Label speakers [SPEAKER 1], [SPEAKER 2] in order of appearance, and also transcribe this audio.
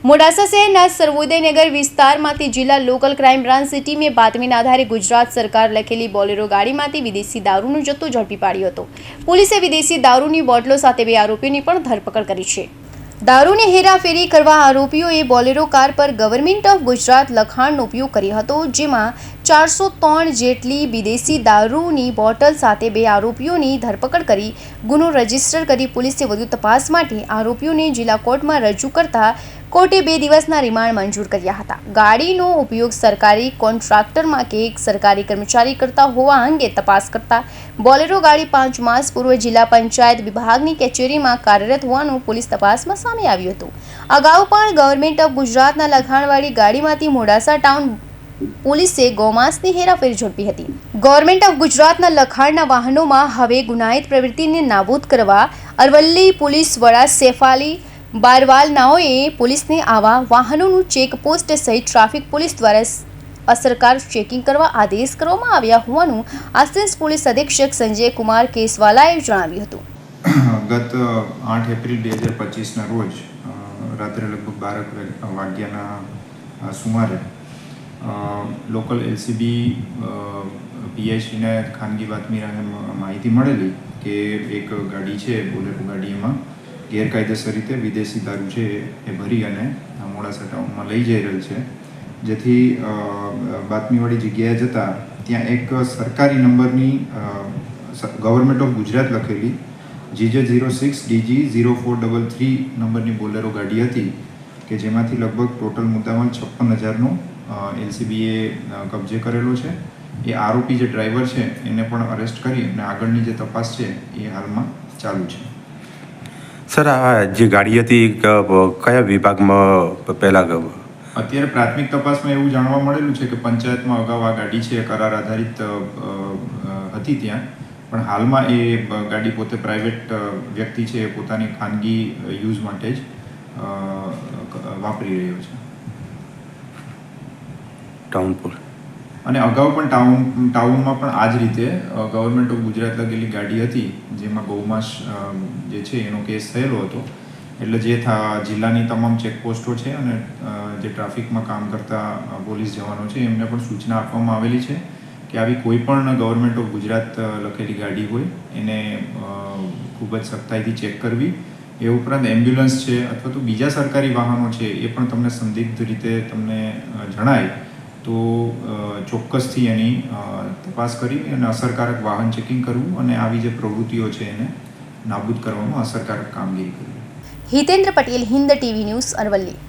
[SPEAKER 1] મોડાસા શહેરના સર્વોદયનગર વિસ્તારમાંથી જિલ્લા લોકલ ક્રાઇમ બ્રાન્ચ ટીમે બાતમીના આધારે ગુજરાત સરકાર લખેલી બોલેરો ગાડીમાંથી વિદેશી દારૂનો જથ્થો ઝડપી પાડ્યો હતો। પોલીસે વિદેશી દારૂની બોટલો સાથે 2 આરોપીઓની પણ ધરપકડ કરી છે। દારૂની હેરાફેરી કરવા આરોપીઓએ બોલેરો કાર પર ગવર્મેન્ટ ઓફ ગુજરાત લખાણનો ઉપયોગ કર્યો હતો, જેમાં 403 જેટલી વિદેશી દારૂની બોટલ સાથે 2 આરોપીઓની ધરપકડ કરી ગુનો રજીસ્ટર કરી પોલીસે વધુ તપાસ માટે આરોપીઓને જિલ્લા કોર્ટમાં રજૂ કરતા કોર્ટે 2 દિવસના રિમાન્ડ મંજૂર કર્યા હતા। ગાડીનો ઉપયોગ સરકારી કોન્ટ્રાક્ટરમાં કે એક સરકારી કર્મચારી કરતા હોવા અંગે તપાસ કરતા બોલેરો ગાડી 5 માસ પૂર્વ જિલ્લા પંચાયત વિભાગની કચેરીમાં કાર્યરત હોવાનું પોલીસ તપાસમાં સામે આવ્યું હતું। અગાઉ પણ ગવર્મેન્ટ ઓફ ગુજરાતના લખાણવાળી ગાડીમાંથી મોડાસા ટાઉન પોલીસે ગૌમાંસની હેરાફેરી ઝડપી હતી। ગવર્મેન્ટ ઓફ ગુજરાતના લખાણના વાહનોમાં હવે ગુનાહિત પ્રવૃત્તિને નાબૂદ કરવા અરવલ્લી પોલીસ વડા સેફાલી બારવાલનાઓએ પોલીસને આવા વાહનોનું ચેકપોસ્ટ સહિત ટ્રાફિક પોલીસ દ્વારા અસરકારક ચેકિંગ કરવા આદેશ કરવામાં આવ્યા હોવાનું આસિસ્ટન્ટ પોલીસ અધિક્ષક સંજય કુમાર કેસવાલાએ જણાવ્યું હતું।
[SPEAKER 2] ગત 8 એપ્રિલ 2025ના રોજ રાત્રે લગભગ 12 વાગ્યાના સુમારે લોકલ એલસીબી પીઆઈસીને ખાનગી બાતમી માહિતી મળેલી કે એક ગાડી છે બોલેરો ગાડી, એમાં ગેરકાયદેસર રીતે વિદેશી દારૂ છે એ ભરી અને મોડાસા ટાઉનમાં લઈ જઈ રહેલ છે। જેથી બાતમીવાળી જગ્યાએ જતાં ત્યાં એક સરકારી નંબરની ગવર્મેન્ટ ઓફ ગુજરાત લખેલી GJ06DG0433 નંબરની બોલેરો ગાડી હતી કે જેમાંથી લગભગ ટોટલ મુદ્દામાલ 56,000નો એલસીબીએ કબજે કરેલો છે। એ આરોપી જે ડ્રાઈવર છે એને પણ અરેસ્ટ કરી અને આગળની જે તપાસ છે એ હાલમાં ચાલુ છે।
[SPEAKER 3] સર, આ જે ગાડી હતી કયા વિભાગમાં પહેલાં
[SPEAKER 2] અત્યારે પ્રાથમિક તપાસમાં એવું જાણવા મળેલું છે કે પંચાયતમાં અગાઉ આ ગાડી છે કરાર આધારિત હતી ત્યાં, પણ હાલમાં એ ગાડી પોતે પ્રાઇવેટ વ્યક્તિ છે એ પોતાની ખાનગી યુઝ માટે જ વાપરી રહ્યો છે
[SPEAKER 3] ટાઉનપુર। અને
[SPEAKER 2] અગાઉ પણ ટાઉનમાં પણ આ જ રીતે ગવર્મેન્ટ ઓફ ગુજરાત લગેલી ગાડી હતી જેમાં ગૌમાંસ જે છે એનો કેસ થયેલો હતો। એટલે જે જિલ્લાની તમામ ચેકપોસ્ટો છે અને જે ટ્રાફિકમાં કામ કરતા પોલીસ જવાનો છે એમને પણ સૂચના આપવામાં આવેલી છે કે આવી કોઈ પણ ગવર્મેન્ટ ઓફ ગુજરાત લખેલી ગાડી હોય એને ખૂબ જ સખ્તાઈથી ચેક કરવી। એ ઉપરાંત એમ્બ્યુલન્સ છે અથવા તો બીજા સરકારી વાહનો છે એ પણ તમને સંદિગ્ધ રીતે તમને જણાય તો ચોક્કસથી એની તપાસ કરી અને અસરકારક વાહન ચેકિંગ કરવું અને આવી જે પ્રવૃત્તિઓ છે એને નાબૂદ કરવામાં અસરકારક કામગીરી કરવી।
[SPEAKER 1] Hitendra Patel, Hind TV news, Aravalli.